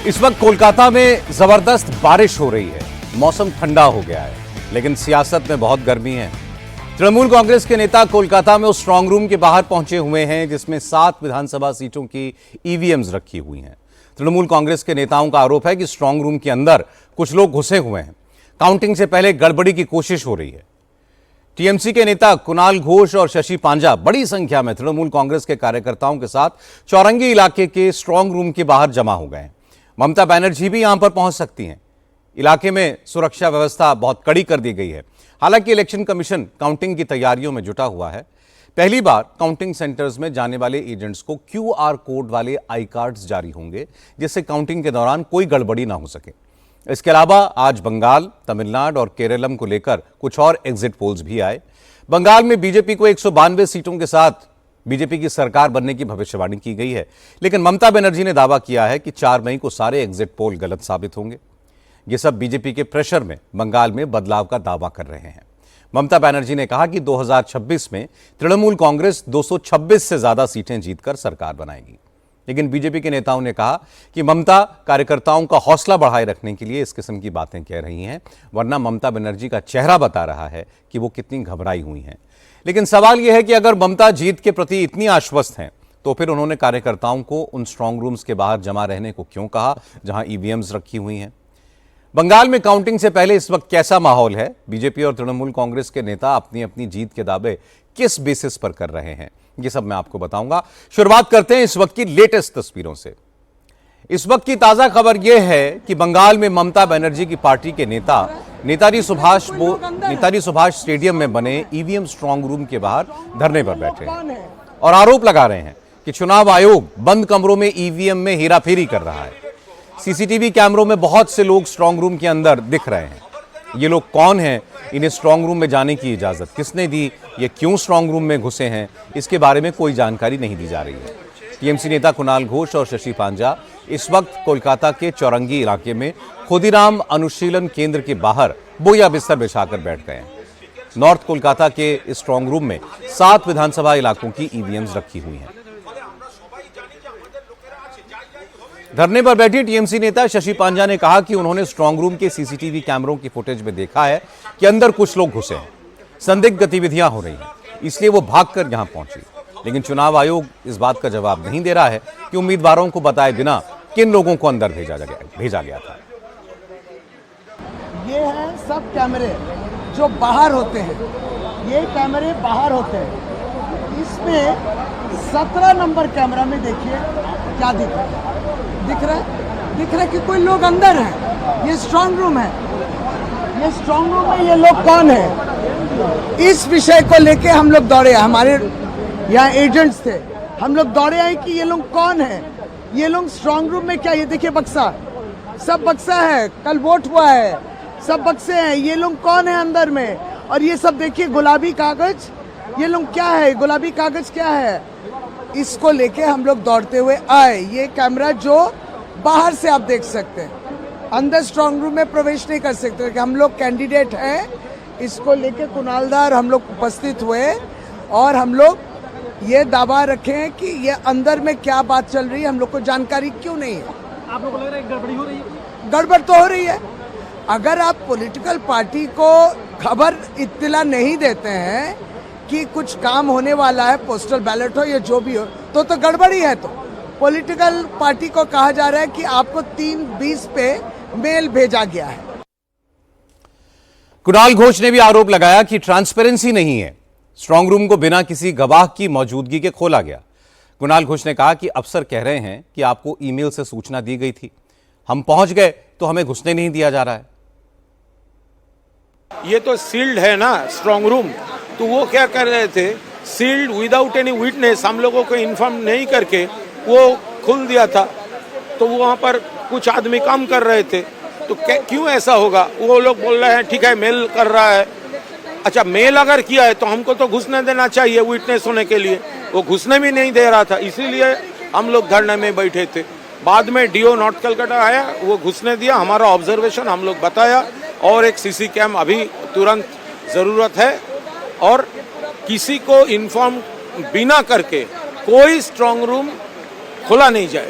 इस वक्त कोलकाता में जबरदस्त बारिश हो रही है। मौसम ठंडा हो गया है, लेकिन सियासत में बहुत गर्मी है। तृणमूल कांग्रेस के नेता कोलकाता में उस स्ट्रांग रूम के बाहर पहुंचे हुए हैं जिसमें 7 विधानसभा सीटों की ईवीएम्स रखी हुई हैं। तृणमूल कांग्रेस के नेताओं का आरोप है कि स्ट्रांग रूम के अंदर कुछ लोग घुसे हुए हैं। काउंटिंग से पहले गड़बड़ी की कोशिश हो रही है। टीएमसी के नेता कुणाल घोष और शशि पांजा बड़ी संख्या में तृणमूल कांग्रेस के कार्यकर्ताओं के साथ चौरंगी इलाके के स्ट्रांग रूम के बाहर जमा हो गए हैं। ममता बनर्जी भी यहां पर पहुंच सकती हैं। इलाके में सुरक्षा व्यवस्था बहुत कड़ी कर दी गई है। हालांकि इलेक्शन कमीशन काउंटिंग की तैयारियों में जुटा हुआ है। पहली बार काउंटिंग सेंटर्स में जाने वाले एजेंट्स को क्यूआर कोड वाले आई कार्ड्स जारी होंगे, जिससे काउंटिंग के दौरान कोई गड़बड़ी ना हो सके। इसके अलावा आज बंगाल, तमिलनाडु और केरलम को लेकर कुछ और एग्जिट पोल्स भी आए। बंगाल में बीजेपी को 192 सीटों के साथ बीजेपी की सरकार बनने की भविष्यवाणी की गई है, लेकिन ममता बनर्जी ने दावा किया है कि 4 मई को सारे एग्जिट पोल गलत साबित होंगे। ये सब बीजेपी के प्रेशर में बंगाल में बदलाव का दावा कर रहे हैं। ममता बनर्जी ने कहा कि 2026 में तृणमूल कांग्रेस 226 से ज्यादा सीटें जीतकर सरकार बनाएगी। लेकिन बीजेपी के नेताओं ने कहा कि ममता कार्यकर्ताओं का हौसला बढ़ाए रखने के लिए इस किस्म की बातें कह रही हैं, वरना ममता बनर्जी का चेहरा बता रहा है कि वो कितनी घबराई हुई हैं। लेकिन सवाल यह है कि अगर ममता जीत के प्रति इतनी आश्वस्त हैं, तो फिर उन्होंने कार्यकर्ताओं को उन स्ट्रांग रूम्स के बाहर जमा रहने को क्यों कहा जहां ईवीएम्स रखी हुई हैं। बंगाल में काउंटिंग से पहले इस वक्त कैसा माहौल है? बीजेपी और तृणमूल कांग्रेस के नेता अपनी अपनी जीत के दावे किस बेसिस पर कर रहे हैं, ये सब मैं आपको बताऊंगा। शुरुआत करते हैं इस वक्त की लेटेस्ट तस्वीरों से। इस वक्त की ताजा खबर यह है कि बंगाल में ममता बनर्जी की पार्टी के नेता नेताजी सुभाष स्टेडियम में बने ईवीएम स्ट्रांग रूम के बाहर धरने पर बैठे हैं और आरोप लगा रहे हैं कि चुनाव आयोग बंद कमरों में ईवीएम में हेराफेरी कर रहा है। सीसीटीवी कैमरों में बहुत से लोग स्ट्रांग रूम के अंदर दिख रहे हैं। ये लोग कौन हैं? इन्हें स्ट्रांग रूम में जाने की इजाजत किसने दी? ये क्यों स्ट्रांग रूम में घुसे हैं? इसके बारे में कोई जानकारी नहीं दी जा रही है। टीएमसी नेता कुणाल घोष और शशि पांजा इस वक्त कोलकाता के चौरंगी इलाके में खुदीराम अनुशीलन केंद्र के बाहर बोया बिस्तर बिछाकर बैठ गए हैं। नॉर्थ कोलकाता के इस स्ट्रांग रूम में 7 विधानसभा इलाकों की ईवीएम्स रखी हुई हैं। धरने पर बैठे टीएमसी नेता शशि पांजा ने कहा कि उन्होंने स्ट्रांग रूम के सीसीटीवी कैमरों की फुटेज में देखा है कि अंदर कुछ लोग घुसे हैं, संदिग्ध गतिविधियां हो रही हैं, इसलिए वो भागकर यहां पहुंचे। लेकिन चुनाव आयोग इस बात का जवाब नहीं दे रहा है कि उम्मीदवारों को बताए बिना किन लोगों को अंदर भेजा गया था। ये है सब कैमरे जो बाहर होते हैं, ये कैमरे बाहर होते हैं। इसमें 17 नंबर कैमरा में देखिए क्या दिख रहा है। दिख रहा है कि कोई लोग अंदर हैं। ये स्ट्रांग रूम है। ये स्ट्रांग रूम में ये लोग कौन है? इस विषय को लेके हम लोग दौड़े, हमारे यहाँ एजेंट्स थे, हम लोग दौड़े आए कि ये लोग कौन है, ये लोग स्ट्रांग रूम में क्या। ये देखिए बक्सा, सब बक्सा है, कल वोट हुआ है, सब बक्से हैं। ये लोग कौन है अंदर में? और ये सब देखिए गुलाबी कागज, ये लोग क्या है? गुलाबी कागज क्या है? इसको लेके हम लोग दौड़ते हुए आए। ये कैमरा जो बाहर से आप देख सकते हैं, अंदर स्ट्रांग रूम में प्रवेश नहीं कर सकते कि हम लोग कैंडिडेट हैं। इसको लेके कुणालदार हम लोग उपस्थित हुए और हम लोग ये दावा रखें कि ये अंदर में क्या बात चल रही है, हम लोग को जानकारी क्यों नहीं है। आप लोगों को लग रहा है गड़बड़ी हो रही है? गड़बड़ तो हो रही है। अगर आप पॉलिटिकल पार्टी को खबर इत्तला नहीं देते हैं कि कुछ काम होने वाला है, पोस्टल बैलेट हो या जो भी हो, तो गड़बड़ी है। तो पॉलिटिकल पार्टी को कहा जा रहा है कि आपको 3:20 पे मेल भेजा गया है। कुणाल घोष ने भी आरोप लगाया कि ट्रांसपेरेंसी नहीं है। स्ट्रांग रूम को बिना किसी गवाह की मौजूदगी के खोला गया। कुणाल घोष ने कहा कि अफसर कह रहे हैं कि आपको ईमेल से सूचना दी गई थी, हम पहुंच गए तो हमें घुसने नहीं दिया जा रहा है। ये तो सील्ड है ना स्ट्रांग रूम, तो वो क्या कर रहे थे? सील्ड विदाउट एनी विटनेस, हम लोगों को इन्फॉर्म नहीं करके वो खुल दिया था। तो वहाँ पर कुछ आदमी काम कर रहे थे, तो क्यों ऐसा होगा? वो लोग बोल रहे हैं ठीक है मेल कर रहा है। अच्छा, मेल अगर किया है तो हमको तो घुसने देना चाहिए विटनेस होने के लिए। वो घुसने भी नहीं दे रहा था, इसीलिए हम लोग धरने में बैठे थे। बाद में डीओ नॉर्थ कलकत्ता आया, वो घुसने दिया, हमारा ऑब्जर्वेशन हम लोग बताया और एक सीसी कैम अभी तुरंत ज़रूरत है। और किसी को इन्फॉर्म बिना करके कोई स्ट्रांग रूम खोला नहीं जाए।